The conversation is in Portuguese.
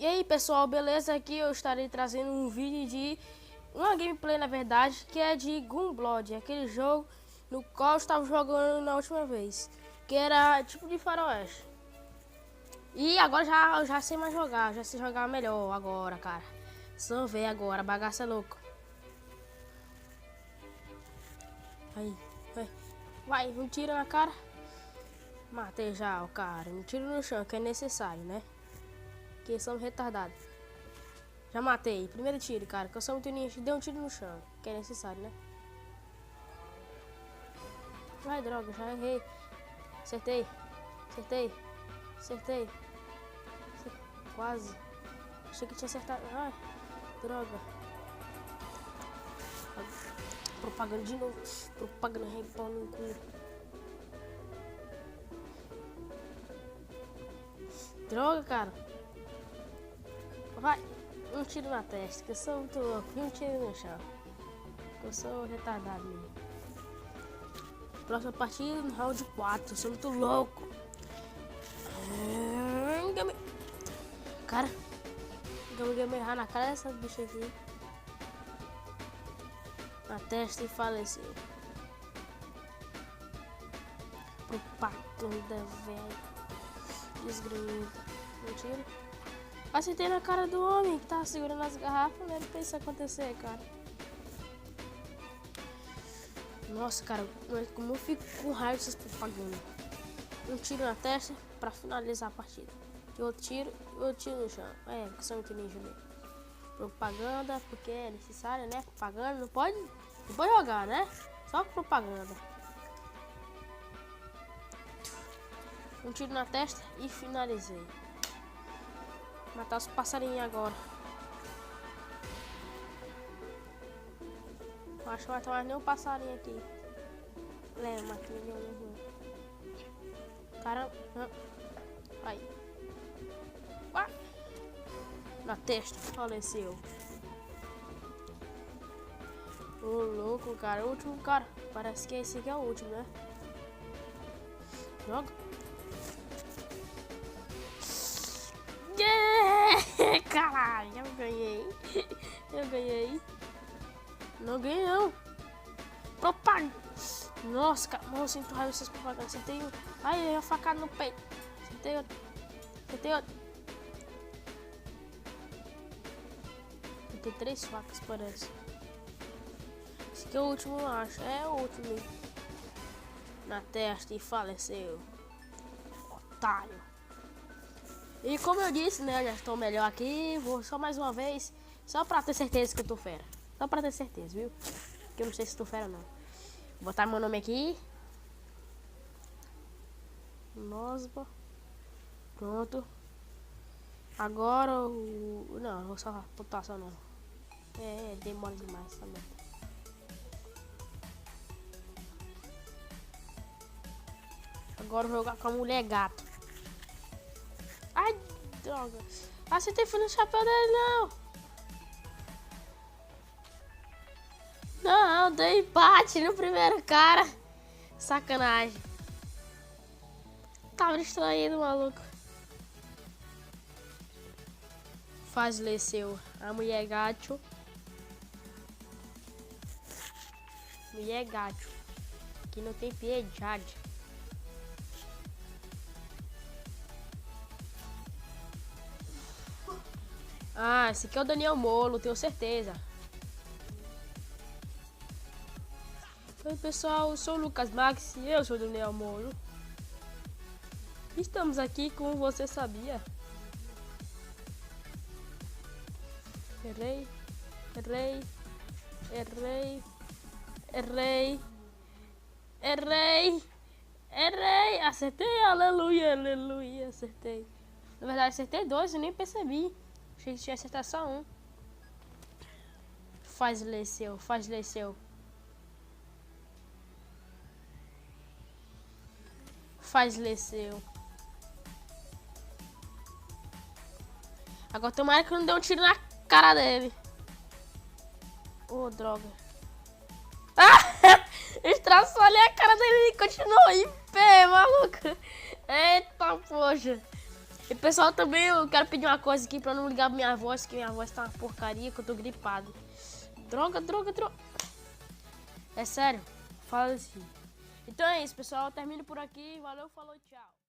E aí pessoal, beleza? Aqui eu estarei trazendo um vídeo de uma gameplay, na verdade, que é de Gunblood, aquele jogo no qual eu estava jogando na última vez, que era tipo de faroeste. E agora eu já sei mais jogar, já sei jogar melhor agora, cara. Só ver agora, a bagaça é louca. Aí, vai, um tiro na cara. Matei já o cara, um tiro no chão, que é necessário, né? Que somos retardados. Já matei. Primeiro tiro, cara. Que eu sou muito ninja. Deu um tiro no chão. Que é necessário, né? Vai, droga. Já errei. Acertei. Acertei. Acertei. Quase. Achei que tinha acertado. Ai, droga. Propaganda de novo. Propaganda repão no cu. Droga, cara. Vai. Um tiro na testa, que eu sou muito louco. E um tiro no chão. Eu sou retardado mesmo. Próxima partida no round 4. Eu sou muito louco. Cara. Gama errar na cara dessa bicha aqui. Na testa e faleceu. Propaganda, velho. Desgramento. Um tiro. Acertei na cara do homem que tava segurando as garrafas, né? Pra isso acontecer, cara. Nossa, cara, como eu fico com raiva dessas propagandas. Um tiro na testa pra finalizar a partida. E outro tiro no chão. É, que são muito ninja mesmo. Propaganda, porque é necessário, né? Propaganda, não pode jogar, né? Só propaganda. Um tiro na testa e finalizei. Matar os passarinhos agora. Acho que não vai ter mais nenhum passarinho aqui. Lembra, matei nenhum. Caramba. Aí. Na testa, faleceu. Ô, louco, cara. O último cara. Parece que esse aqui é o último, né? Joga. Caralho, eu ganhei. Eu ganhei. Não ganhei, não. Propaganda. Nossa, cara. Eu sinto raiva dessas propagandas. Acertei um. Ai, a facada no peito. Acertei outro. Acertei outro. Tem 3 facas, parece. Esse aqui é o último, eu acho. É o último. Na testa e faleceu. Otário. E como eu disse, né, eu já estou melhor aqui, vou só mais uma vez, só pra ter certeza que eu tô fera. Só pra ter certeza, viu? Que eu não sei se tô fera não. Vou botar meu nome aqui. Nosba. Pronto. Agora o... Não, vou só botar só não. Demora demais também. Agora vou jogar com a mulher gato. Ai, droga. Acertei, foi no chapéu dele, não. Não, dei empate no primeiro cara. Sacanagem. Tava distraído, maluco. Faleceu. A mulher gato. Mulher gato. Que não tem piedade. Ah, esse aqui é o Daniel Molo, tenho certeza. Oi pessoal, eu sou o Lucas Max e eu sou o Daniel Molo. Estamos aqui como você sabia. Errei. Acertei, aleluia, acertei. Na verdade acertei 2, eu nem percebi. Achei que tinha acertado só um. Faleceu. Agora tomara que eu não dê um tiro na cara dele. Droga. Estraçalhei a cara dele e continuou em pé, maluco. Eita, poxa. E pessoal, também eu quero pedir uma coisa aqui pra não ligar minha voz, que minha voz tá uma porcaria, que eu tô gripado. Droga. É sério, fala assim. Então é isso, pessoal. Eu termino por aqui. Valeu, falou, tchau.